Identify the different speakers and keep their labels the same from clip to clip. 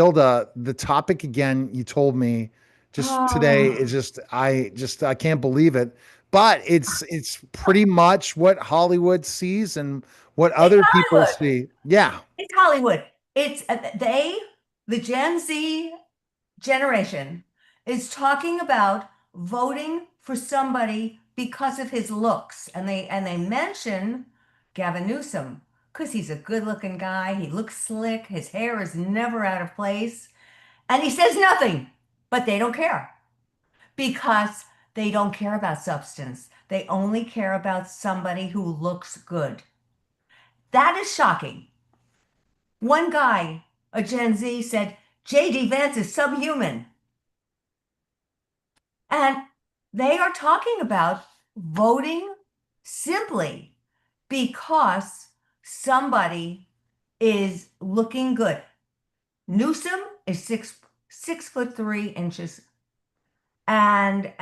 Speaker 1: Gilda, the topic again you told me just today
Speaker 2: Oh,
Speaker 1: is I can't believe it. But it's pretty much what Hollywood sees and what
Speaker 2: it's
Speaker 1: other people
Speaker 2: Hollywood.
Speaker 1: see. Yeah.
Speaker 2: It's Hollywood. It's the Gen Z generation is talking about voting for somebody because of his looks. And they mention Gavin Newsom because he's a good-looking guy. He looks slick. His hair is never out of place. And he says nothing, but they don't care because they don't care about substance. They only care about somebody who looks good. That is shocking. One guy, a Gen Z, said, JD Vance is subhuman. And they are talking about voting simply because somebody is looking good. Newsom is six foot 3 inches, and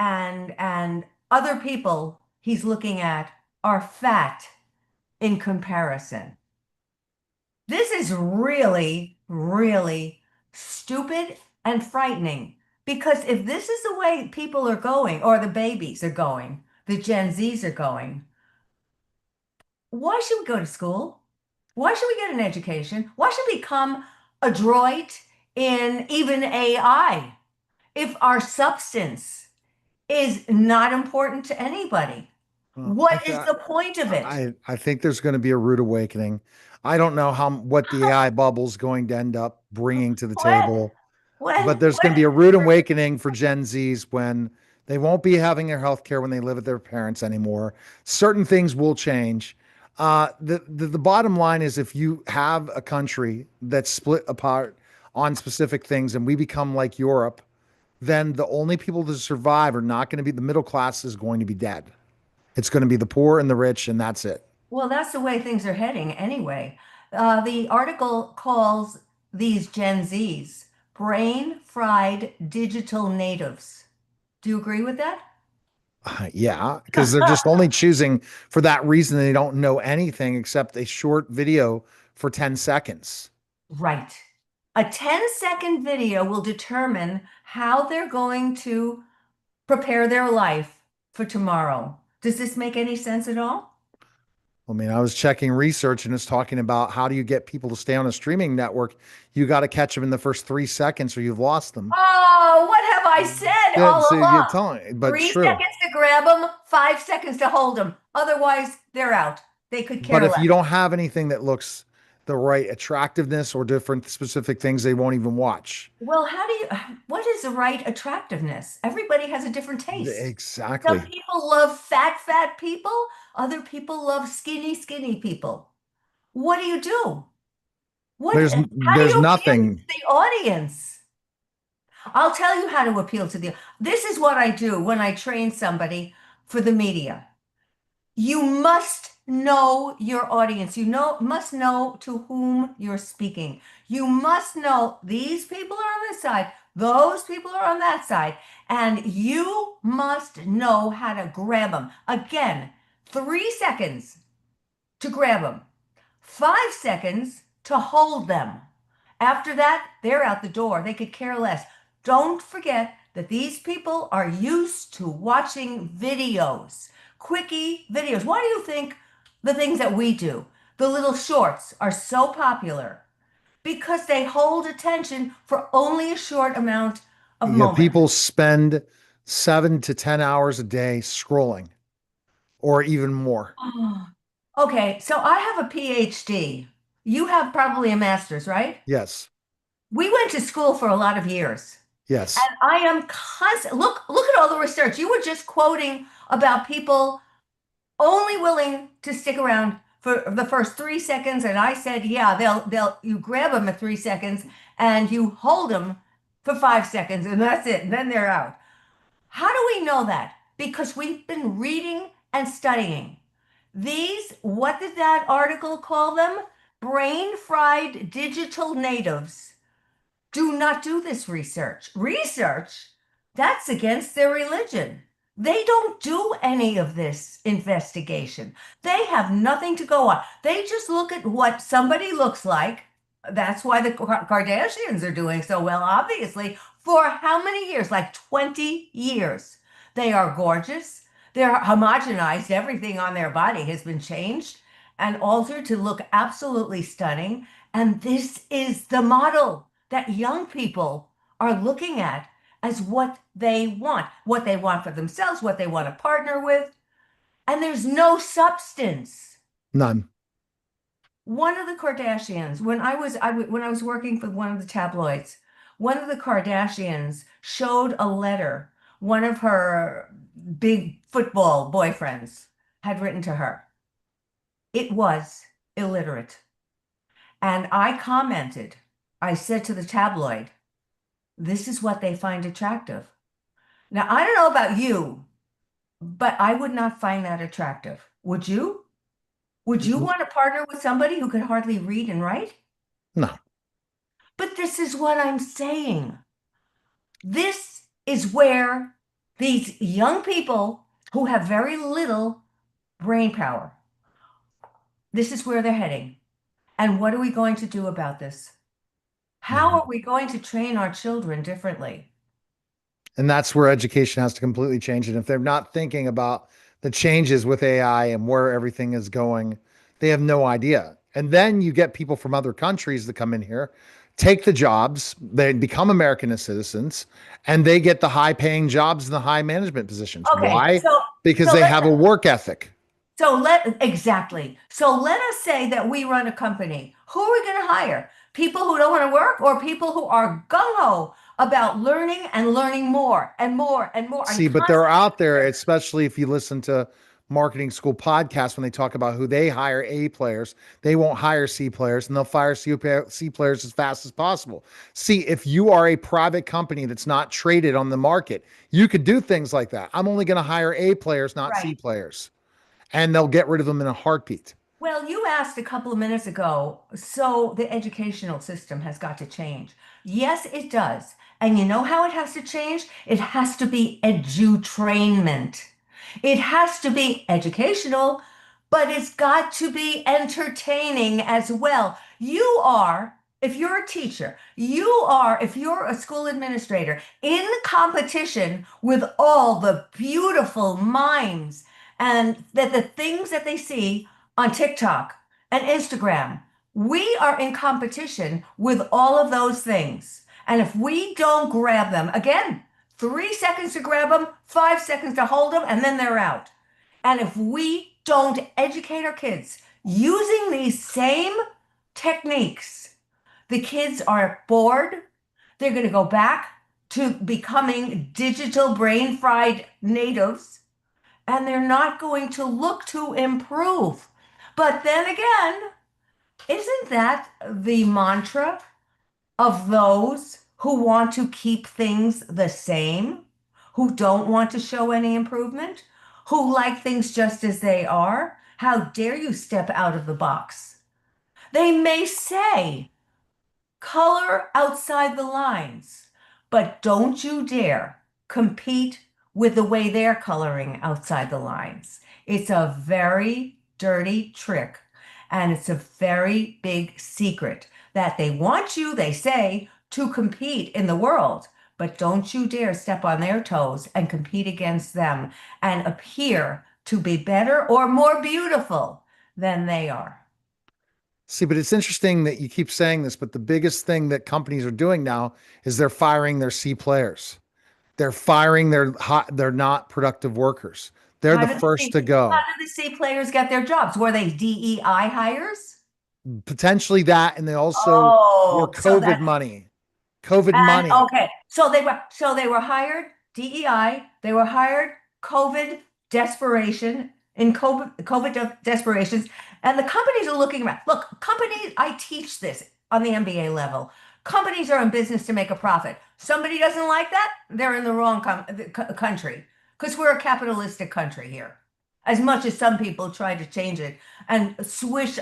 Speaker 2: other people he's looking at are fat in comparison. This is really, really stupid and frightening because if this is the way people are going, or the babies are going, the Gen Zs are going, why should we go to school? Why should we get an education? Why should we become adroit in even AI if our substance is not important to anybody?
Speaker 1: Well,
Speaker 2: What is the point of it?
Speaker 1: I think there's going to be a rude awakening. I don't know what the AI bubble's going to end up bringing to the
Speaker 2: When,
Speaker 1: table, but there's going to be a
Speaker 2: when,
Speaker 1: rude awakening for Gen Zs when they won't be having their health care when they live with their parents anymore. Certain things will change. The bottom line is if you have a country that's split apart on specific things and we become like Europe, then the only people to survive are not going to be the middle class is going to be dead. It's going to be the poor and the rich, and that's it.
Speaker 2: Well, that's the way things are heading anyway. The article calls these Gen Zs brain fried digital natives. Do you agree with that?
Speaker 1: Yeah, because they're just only choosing for that reason. They don't know anything except a short video for 10 seconds.
Speaker 2: Right. A 10-second video will determine how they're going to prepare their life for tomorrow. Does this make any sense at all?
Speaker 1: I mean, I was checking research and it's talking about how do you get people to stay on a streaming network? You got to catch them in the first 3 seconds or you've lost them.
Speaker 2: Oh, what have I said all
Speaker 1: So you
Speaker 2: along?
Speaker 1: tell me, but
Speaker 2: Three
Speaker 1: true.
Speaker 2: seconds to grab them, 5 seconds to hold them. Otherwise, they're out. They could
Speaker 1: But
Speaker 2: care
Speaker 1: if
Speaker 2: less.
Speaker 1: you don't have anything that looks the right attractiveness or different specific things, they won't even watch.
Speaker 2: Well, what is the right attractiveness? Everybody has a different taste. Some
Speaker 1: Exactly.
Speaker 2: people love fat people. Other people love skinny people. What do you do? How do
Speaker 1: There's
Speaker 2: you appeal to
Speaker 1: nothing.
Speaker 2: the audience? I'll tell you how to appeal to the, this is what I do when I train somebody for the media. You must know your audience. Must know to whom you're speaking. You must know these people are on this side, those people are on that side, and you must know how to grab them. Again, 3 seconds to grab them, 5 seconds to hold them. After that, they're out the door. They could care less. Don't forget that these people are used to watching videos, quickie videos. Why do you think the things that we do, the little shorts, are so popular? Because they hold attention for only a short amount of
Speaker 1: Yeah,
Speaker 2: moments.
Speaker 1: people spend 7 to 10 hours a day scrolling, or even more.
Speaker 2: Okay, so I have a PhD. You have probably a master's, right?
Speaker 1: Yes,
Speaker 2: We went to school for a lot of years.
Speaker 1: yes.
Speaker 2: And I am constant. Look at all the research. You were just quoting about people only willing to stick around for the first 3 seconds, and I said, yeah, you grab them at 3 seconds and you hold them for 5 seconds, and that's it. And then they're out. How do we know that? Because we've been reading and studying. What did that article call them? Brain fried digital natives do not do this research. Research, that's against their religion. They don't do any of this investigation. They have nothing to go on. They just look at what somebody looks like That's why the Kardashians are doing so well, obviously. For how many years? Like 20 years. They are gorgeous. They're homogenized. Everything on their body has been changed and altered to look absolutely stunning. And this is the model that young people are looking at as what they want for themselves, what they want to partner with. And there's no substance.
Speaker 1: None.
Speaker 2: One of the Kardashians, when I was working for one of the tabloids, one of the Kardashians showed a letter one of her big football boyfriends had written to her. It was illiterate. And I commented, I said to the tabloid, this is what they find attractive. Now, I don't know about you, but I would not find that attractive. Would you? Would you want to partner with somebody who could hardly read and write?
Speaker 1: No.
Speaker 2: But this is what I'm saying. This is where these young people who have very little brain power, this is where they're heading. And what are we going to do about this? How
Speaker 1: Mhm.
Speaker 2: are we going to train our children differently?
Speaker 1: And that's where education has to completely change. And if they're not thinking about the changes with AI and where everything is going, they have no idea. And then you get people from other countries that come in here, take the jobs, they become American citizens, and they get the high paying jobs and the high management positions.
Speaker 2: Okay,
Speaker 1: Why? Because
Speaker 2: so
Speaker 1: they
Speaker 2: let's
Speaker 1: have a work ethic.
Speaker 2: exactly. So let us say that we run a company. Who are we going to hire? People who don't want to work or people who are gung-ho about learning and learning more and more and more and
Speaker 1: See, but they're
Speaker 2: constantly
Speaker 1: out there,
Speaker 2: curious.
Speaker 1: especially if you listen to marketing school podcasts when they talk about who they hire A players, they won't hire C players and they'll fire C players as fast as possible. See, if you are a private company that's not traded on the market, you could do things like that. I'm only going to hire A players, not C
Speaker 2: Right.
Speaker 1: players, and they'll get rid of them in a heartbeat.
Speaker 2: Well, you asked a couple of minutes ago, so the educational system has got to change. Yes, it does. And you know how it has to change? It has to be edutainment. It has to be educational, but it's got to be entertaining as well. If you're a teacher, if you're a school administrator, in competition with all the beautiful minds and that the things that they see on TikTok and Instagram. We are in competition with all of those things. And if we don't grab them, again, 3 seconds to grab them, 5 seconds to hold them, and then they're out. And if we don't educate our kids using these same techniques, the kids are bored. They're going to go back to becoming digital brain fried natives and they're not going to look to improve. But then again, isn't that the mantra of those who want to keep things the same, who don't want to show any improvement, who like things just as they are? How dare you step out of the box? They may say, color outside the lines, but don't you dare compete with the way they're coloring outside the lines. It's a very dirty trick, and it's a very big secret that they want you, they say, to compete in the world. But don't you dare step on their toes and compete against them and appear to be better or more beautiful than they are.
Speaker 1: See, but it's interesting that you keep saying this, but the biggest thing that companies are doing now is they're firing their C players. They're firing they're not productive workers. They're the first to
Speaker 2: How
Speaker 1: go.
Speaker 2: did the C players get their jobs? Were they DEI hires?
Speaker 1: Potentially that, and they also were
Speaker 2: Oh, so
Speaker 1: COVID
Speaker 2: that's
Speaker 1: money. COVID
Speaker 2: and
Speaker 1: money.
Speaker 2: okay. So they were hired DEI, they were hired COVID desperation in desperations, and the companies are looking around. Look, companies, I teach this on the MBA level. Companies are in business to make a profit. Somebody doesn't like that, they're in the wrong country because we're a capitalistic country here. As much as some people try to change it and swish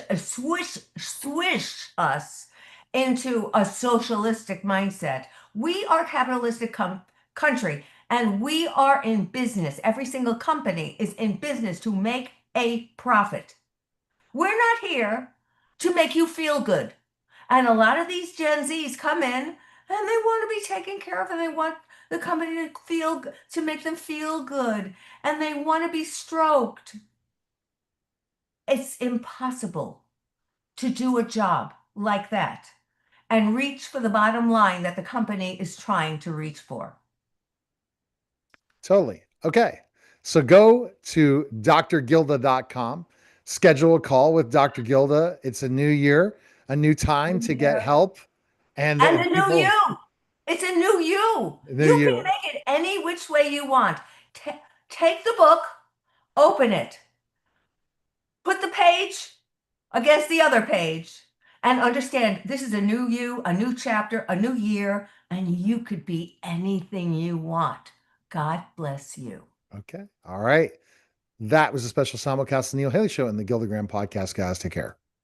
Speaker 2: us into a socialistic mindset. We are a capitalistic country and we are in business. Every single company is in business to make a profit. We're not here to make you feel good. And a lot of these Gen Zs come in and they want to be taken care of and they want the company to to make them feel good and they want to be stroked. It's impossible to do a job like that and reach for the bottom line that the company is trying to reach for.
Speaker 1: Totally. Okay. So go to drgilda.com, schedule a call with Dr. Gilda. It's a new year, a new time to get
Speaker 2: Yeah.
Speaker 1: help. And
Speaker 2: And the new
Speaker 1: people,
Speaker 2: you. It's a new you.
Speaker 1: new
Speaker 2: You can
Speaker 1: you.
Speaker 2: make it any which way you want. Take the book, open it, put the page against the other page, and understand this is a new you, a new chapter, a new year, and you could be anything you want. God bless you.
Speaker 1: Okay. All right. That was a special simulcast of the Neil Haley Show and the GildaGram Podcast, guys. Take care.